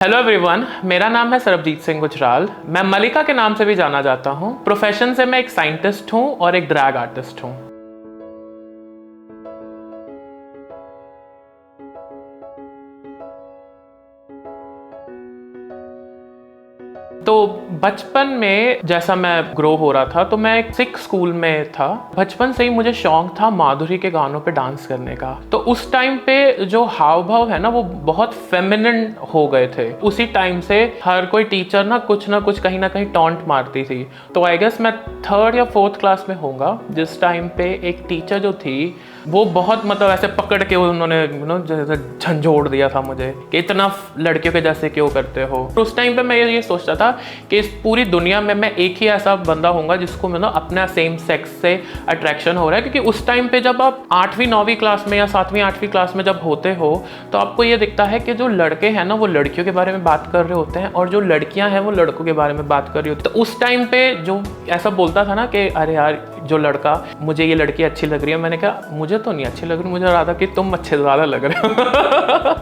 Hello everyone, मेरा नाम है सरबजीत सिंह गुजराल। मैं मलिका के नाम से भी जाना जाता हूँ। प्रोफेशन से मैं एक साइंटिस्ट हूँ और एक ड्रैग आर्टिस्ट हूँ। तो बचपन में जैसा मैं ग्रो हो रहा था तो मैं एक सिख स्कूल में था। बचपन से ही मुझे शौक था माधुरी के गानों पे डांस करने का। तो उस टाइम पे जो हाव भाव है ना वो बहुत फेमिनिन हो गए थे। उसी टाइम से हर कोई टीचर ना कुछ कहीं ना कहीं टॉन्ट मारती थी। तो आई गेस मैं 3rd या 4th क्लास में होऊंगा जिस टाइम पे एक टीचर जो थी वो बहुत मतलब ऐसे पकड़ के उन्होंने जैसे झंझोड़ दिया था मुझे कि इतना लड़कियों के जैसे क्यों करते हो। तो उस टाइम पे मैं ये सोचता था कि इस पूरी दुनिया में मैं एक ही ऐसा बंदा होऊंगा जिसको अपना सेम सेक्स से अट्रैक्शन हो रहा है। क्योंकि उस टाइम पे जब आप 8वीं 9वीं क्लास में या 7वीं 8वीं क्लास में जब होते हो तो आपको ये दिखता है कि जो लड़के हैं ना वो लड़कियों के बारे में बात कर रहे होते हैं और जो लड़कियां हैं वो लड़कों के बारे में बात कर रही होती है। तो उस टाइम पे जो ऐसा बोलता था ना कि अरे यार जो लड़का, मुझे ये लड़की अच्छी लग रही है, मैंने कहा मुझे तो नहीं अच्छी लग रही, मुझे रहा था कि तुम अच्छे ज़्यादा लग रहे हो।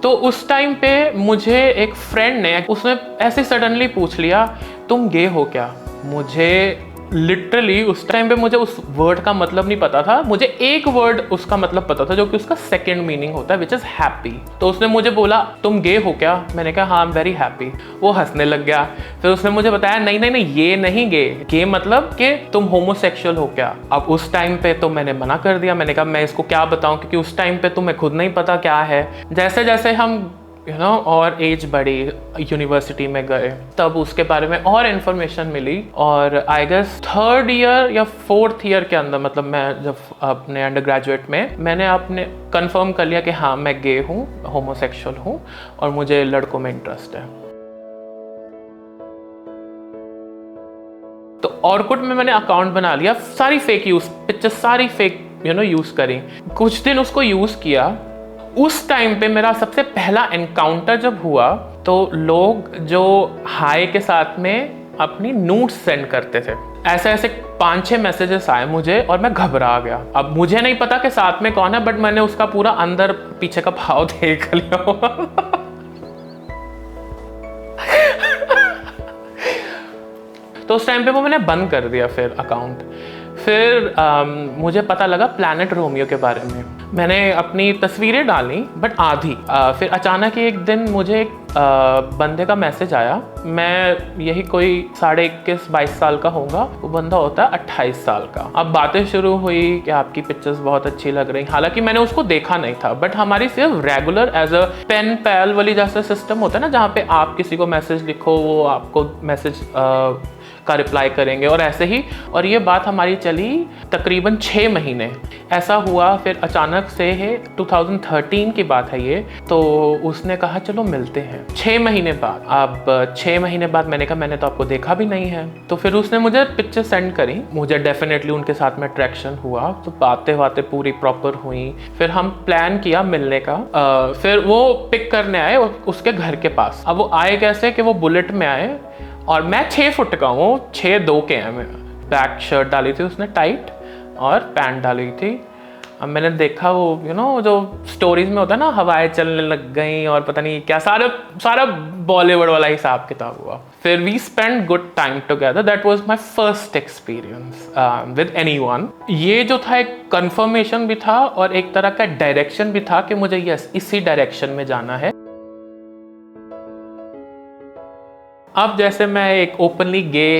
तो उस टाइम पे मुझे एक फ्रेंड ने उसने ऐसे सडनली पूछ लिया तुम गे हो क्या। मुझे लिटरली उस टाइम पे मुझे उस वर्ड का मतलब नहीं पता था। मुझे एक वर्ड उसका मतलब पता था जो कि उसका सेकंड मीनिंग होता है विच इज़ हैप्पी। तो उसने मुझे बोला तुम गे हो क्या। मैंने कहा हाँ आई एम वेरी हैप्पी। वो हंसने लग गया। फिर उसने मुझे बताया नहीं नहीं नहीं ये नहीं गे मतलब कि तुम होमोसेक्सुअल हो क्या। अब उस टाइम पे तो मैंने मना कर दिया। मैंने कहा मैं इसको क्या बताऊं क्योंकि उस टाइम पे तुम्हें खुद नहीं पता क्या है। जैसे जैसे हम और एज बढ़ी, यूनिवर्सिटी में गए, तब उसके बारे में और इन्फॉर्मेशन मिली। और आई गेस 3rd ईयर या 4th ईयर के अंदर मतलब मैं जब अपने अंडर ग्रेजुएट में मैंने अपने कंफर्म कर लिया कि हाँ मैं गे हूँ, होमोसेक्सुअल हूँ और मुझे लड़कों में इंटरेस्ट है। तो ऑर्कुट में मैंने अकाउंट बना लिया, सारी फेक यूज पिक्चर्स सारी फेक यूज करी। कुछ दिन उसको यूज किया। उस टाइम पे मेरा सबसे पहला एनकाउंटर जब हुआ तो लोग जो हाय के साथ में अपनी नोट्स सेंड करते थे, ऐसे ऐसे 5-6 मैसेजेस आए मुझे और मैं घबरा गया। अब मुझे नहीं पता कि साथ में कौन है बट मैंने उसका पूरा अंदर पीछे का भाव देख लिया। तो उस टाइम पे वो मैंने बंद कर दिया फिर अकाउंट। फिर मुझे पता लगा प्लैनेट रोमियो के बारे में। मैंने अपनी तस्वीरें डाली बट आधी। फिर अचानक एक दिन मुझे एक बंदे का मैसेज आया। मैं यही कोई 21-22 साल का होगा, वो बंदा होता है 28 साल का। अब बातें शुरू हुई कि आपकी पिक्चर्स बहुत अच्छी लग रही। हालांकि मैंने उसको देखा नहीं था बट हमारी सिर्फ रेगुलर एज अ पेन पैल वाली जैसा सिस्टम होता है ना, जहाँ पे आप किसी को मैसेज लिखो वो आपको मैसेज का रिप्लाई करेंगे और ऐसे ही। और ये बात हमारी चली तकरीबन 6 महीने। ऐसा हुआ फिर अचानक से है 2013 की बात है ये। तो उसने कहा चलो मिलते हैं 6 महीने बाद। अब 6 महीने बाद मैंने कहा मैंने तो आपको देखा भी नहीं है। तो फिर उसने मुझे पिक्चर सेंड करी। मुझे डेफिनेटली उनके साथ में अट्रैक्शन हुआ। तो बातें पूरी प्रॉपर हुई। फिर हम प्लान किया मिलने का। फिर वो पिक करने आए उसके घर के पास। अब वो आए कैसे कि वो बुलेट में आए और मैं 6 फुट का हूँ, 6'2" के हैं। बैक शर्ट डाली थी उसने टाइट और पैंट डाली थी। अब मैंने देखा वो जो स्टोरीज में होता है ना, हवाएं चलने लग गई और पता नहीं क्या, सारा बॉलीवुड वाला हिसाब किताब हुआ। फिर we spend good time together. That was my first experience with anyone. ये जो था एक कंफर्मेशन भी था और एक तरह का डायरेक्शन भी था कि मुझे यस इसी डायरेक्शन में जाना है। अब जैसे मैं एक ओपनली गे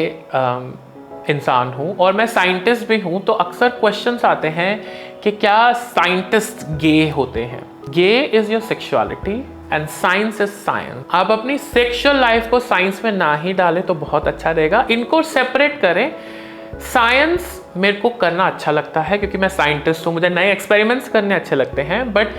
इंसान हूँ और मैं साइंटिस्ट भी हूँ, तो अक्सर क्वेश्चंस आते हैं कि क्या साइंटिस्ट गे होते हैं। Gay is your sexuality and science is science. आप अपनी सेक्सुअल लाइफ को साइंस में ना ही डालें तो बहुत अच्छा रहेगा। इनको सेपरेट करें। साइंस मेरे को करना अच्छा लगता है क्योंकि मैं साइंटिस्ट हूँ, मुझे नए एक्सपेरिमेंट्स करने अच्छे लगते हैं। बट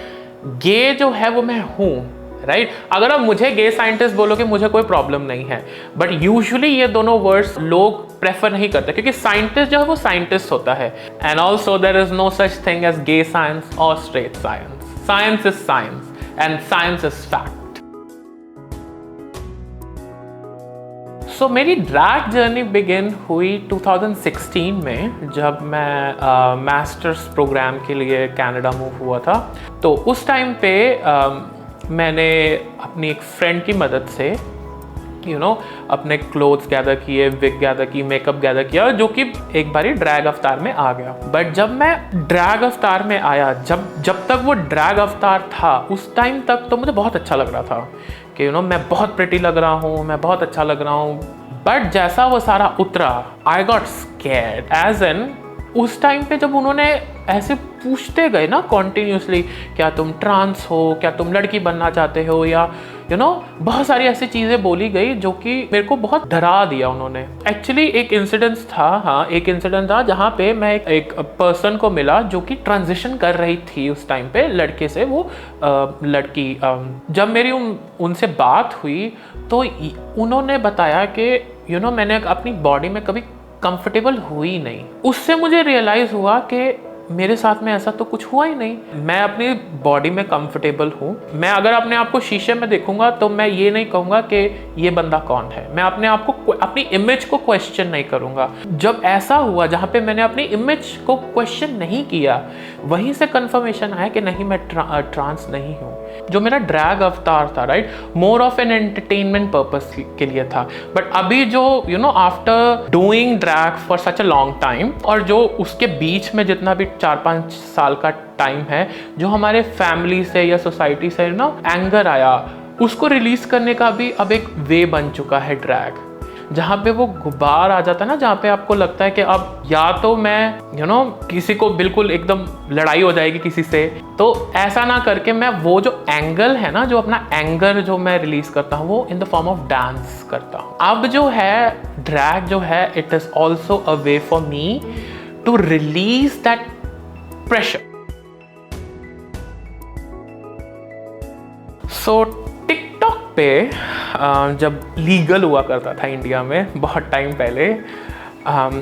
गे जो है वो मैं हूँ, राइट। अगर आप मुझे गे साइंटिस्ट बोलोगे मुझे कोई प्रॉब्लम नहीं है। बट यूजुअली ये दोनों वर्ड्स लोग प्रेफर नहीं करते क्योंकि साइंटिस्ट जो है वो साइंटिस्ट होता है। And also there is no such thing as gay science और straight science. Science is science and science is fact. So मेरी ड्रैग जर्नी बिगिन हुई 2016 में जब मैं मास्टर्स प्रोग्राम के लिए कनाडा मूव हुआ था। तो उस टाइम पे मैंने अपनी एक फ्रेंड की मदद से अपने क्लोथ्स गैदर किए, विग गैदर की, मेकअप गैदर किया, जो कि एक बारी ड्रैग अवतार में आ गया। बट जब मैं ड्रैग अवतार में आया, जब तक वो ड्रैग अवतार था उस टाइम तक तो मुझे बहुत अच्छा लग रहा था कि मैं बहुत प्रिटी लग रहा हूँ, मैं बहुत अच्छा लग रहा हूँ। बट जैसा वो सारा उतरा, I got scared, as an उस टाइम पे जब उन्होंने ऐसे पूछते गए ना कॉन्टिन्यूसली, क्या तुम ट्रांस हो, क्या तुम लड़की बनना चाहते हो, या बहुत सारी ऐसी चीज़ें बोली गई जो कि मेरे को बहुत डरा दिया उन्होंने। एक्चुअली एक इंसिडेंट था जहाँ पे मैं एक पर्सन को मिला जो कि ट्रांजिशन कर रही थी उस टाइम पे लड़के से, वो लड़की। जब मेरी उनसे बात हुई तो उन्होंने बताया कि मैंने अपनी बॉडी में कभी कंफर्टेबल हुई नहीं। उससे मुझे रियलाइज़ हुआ कि मेरे साथ में ऐसा तो कुछ हुआ ही नहीं, मैं अपनी बॉडी में कंफर्टेबल हूँ। मैं अगर अपने आप को शीशे में देखूंगा तो मैं ये नहीं कहूँगा कि ये बंदा कौन है, मैं अपने आप को, अपनी इमेज को क्वेश्चन नहीं करूँगा। जब ऐसा हुआ जहाँ पे मैंने अपनी इमेज को क्वेश्चन नहीं किया, वहीं से कंफर्मेशन आया कि नहीं, मैं ट्रांस नहीं हूँ। जो मेरा ड्रैग अवतार था, right, more of an entertainment purpose के लिए था। बट अभी जो after doing drag for such a long time, और जो उसके बीच में जितना भी 4-5 साल का टाइम है, जो हमारे फैमिली से या सोसाइटी से एंगर आया, उसको रिलीज करने का भी अब एक वे बन चुका है ड्रैग। जहाँ पे वो गुबार आ जाता है ना, जहाँ पे आपको लगता है कि अब या तो मैं किसी को बिल्कुल एकदम लड़ाई हो जाएगी किसी से, तो ऐसा ना करके मैं वो जो एंगल है ना, जो अपना एंगर जो मैं रिलीज करता हूँ, वो in the form of dance करता हूँ। अब जो है ड्रैग जो है, it is also a way for me to release that pressure. So TikTok पे जब लीगल हुआ करता था इंडिया में बहुत टाइम पहले,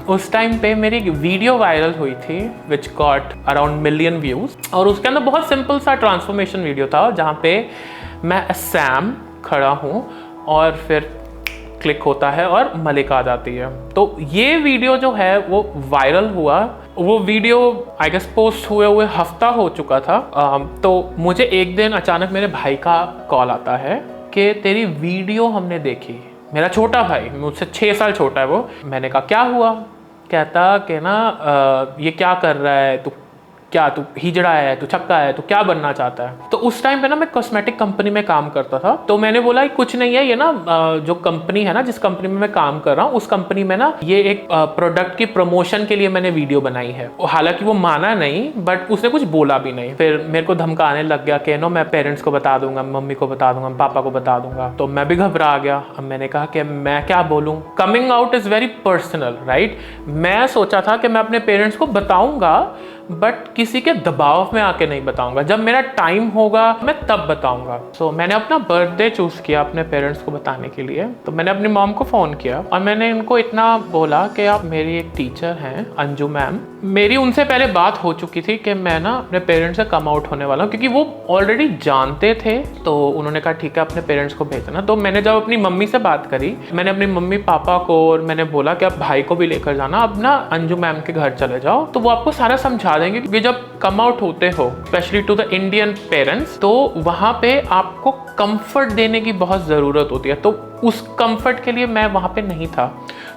उस टाइम पे मेरी एक वीडियो वायरल हुई थी which got around million views. और उसके अंदर बहुत सिंपल सा ट्रांसफॉर्मेशन वीडियो था, जहाँ पे मैं सैम खड़ा हूँ और फिर क्लिक होता है और मलिका आ जाती है। तो ये वीडियो जो है वो वायरल हुआ। वो वीडियो आई गेस पोस्ट हुए हफ्ता हो चुका था। तो मुझे एक दिन अचानक मेरे भाई का कॉल आता है कि तेरी वीडियो हमने देखी। मेरा छोटा भाई, मुझसे 6 साल छोटा है वो। मैंने कहा क्या हुआ? कहता कि ये क्या कर रहा है तू, क्या तू हिजड़ा है, तू छक्का है, तू क्या बनना चाहता है? तो उस टाइम पे मैं कॉस्मेटिक कंपनी में काम करता था। तो मैंने बोला कुछ नहीं है, ये जो कंपनी है जिस कंपनी में मैं काम कर रहा हूँ, उस कंपनी में ये एक प्रोडक्ट की प्रमोशन के लिए मैंने वीडियो बनाई है। हालांकि वो माना नहीं, बट उसने कुछ बोला भी नहीं। फिर मेरे को धमकाने लग गया कि मैं पेरेंट्स को बता दूंगा, मम्मी को बता दूंगा, पापा को बता दूंगा। तो मैं भी घबरा गया। अब मैंने कहा कि मैं क्या बोलूँ, coming out is very personal, right. मैं सोचा था कि मैं अपने पेरेंट्स को बताऊंगा, बट किसी के दबाव में आके नहीं बताऊंगा। जब मेरा टाइम होगा मैं तब बताऊंगा। सो मैंने अपना बर्थडे चूज किया अपने पेरेंट्स को बताने के लिए। तो मैंने अपनी मॉम को फ़ोन किया और मैंने उनको इतना बोला कि आप मेरी एक टीचर हैं, अंजू मैम। मेरी उनसे पहले बात हो चुकी थी कि मैं अपने पेरेंट्स से कम आउट होने वाला हूँ, क्योंकि वो ऑलरेडी जानते थे। तो उन्होंने कहा ठीक है, अपने पेरेंट्स को भेजना। तो मैंने जब अपनी मम्मी से बात करी, मैंने अपनी मम्मी पापा को और मैंने बोला कि आप भाई को भी लेकर जाना, अब अंजू मैम के घर चले जाओ, तो वो आपको सारा समझा देंगे। क्योंकि जब कम आउट होते हो, specially to the Indian parents, तो वहाँ पे आपको कंफर्ट देने की बहुत ज़रूरत होती है। तो उस कंफर्ट के लिए मैं वहाँ पे नहीं था।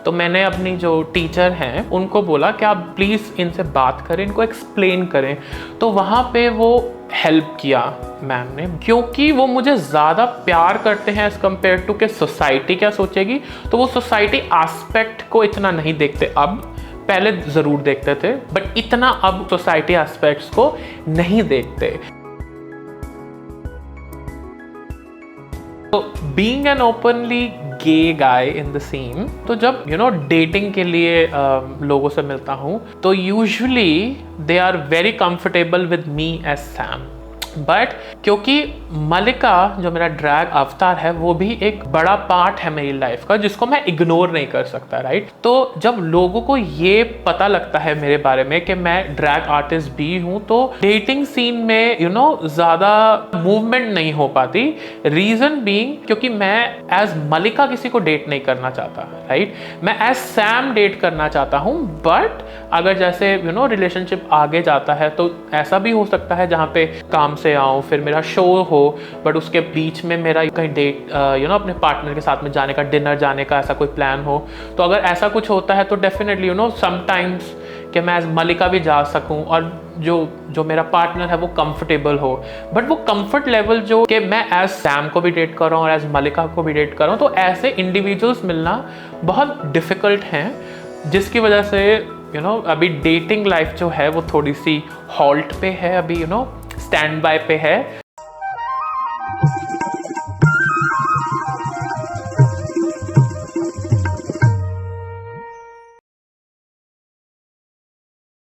तो मैंने अपनी जो टीचर हैं उनको बोला कि आप प्लीज़ इनसे बात करें, इनको एक्सप्लेन करें। तो वहाँ पे वो हेल्प किया मैम ने, क्योंकि वो मुझे ज़्यादा प्यार करते हैं एज़ कम्पेयर टू कि सोसाइटी क्या सोचेगी। तो वो सोसाइटी एस्पेक्ट को इतना नहीं देखते अब, पहले ज़रूर देखते थे, बट इतना अब सोसाइटी एस्पेक्ट्स को नहीं देखते। तो being an openly gay guy in the scene, तो जब डेटिंग के लिए लोगों से मिलता हूँ, तो usually they are very comfortable with me as same. But क्योंकि मलिका जो मेरा ड्रैग अवतार है, वो भी एक बड़ा पार्ट है मेरी लाइफ का, जिसको मैं इग्नोर नहीं कर सकता, राइट। तो जब लोगों को ये पता लगता है मेरे बारे में कि मैं ड्रैग आर्टिस्ट भी हूँ, तो डेटिंग सीन में ज़्यादा मूवमेंट नहीं हो पाती। रीज़न बीइंग क्योंकि मैं एज मलिका किसी को डेट नहीं करना चाहता, राइट। मैं एज सैम डेट करना चाहता हूँ। बट अगर जैसे रिलेशनशिप आगे जाता है, तो ऐसा भी हो सकता है जहाँ पे काम से आऊँ, फिर मेरा शो हो, बट उसके बीच में मेरा कहीं डेट अपने पार्टनर के साथ में जाने का, डिनर जाने का ऐसा कोई प्लान हो, तो अगर ऐसा कुछ होता है तो डेफिनेटली समटाइम्स कि मैं एज मलिका भी जा सकूं और जो मेरा पार्टनर है वो कंफर्टेबल हो। बट वो कंफर्ट लेवल जो कि मैं एज सैम को भी डेट कर रहा हूँ और एज मलिका को भी डेट कर रहा हूँ, तो ऐसे इंडिविजुअल्स मिलना बहुत डिफ़िकल्ट हैं, जिसकी वजह से अभी डेटिंग लाइफ जो है वो थोड़ी सी हॉल्ट पे है, अभी स्टैंड बाय पे है।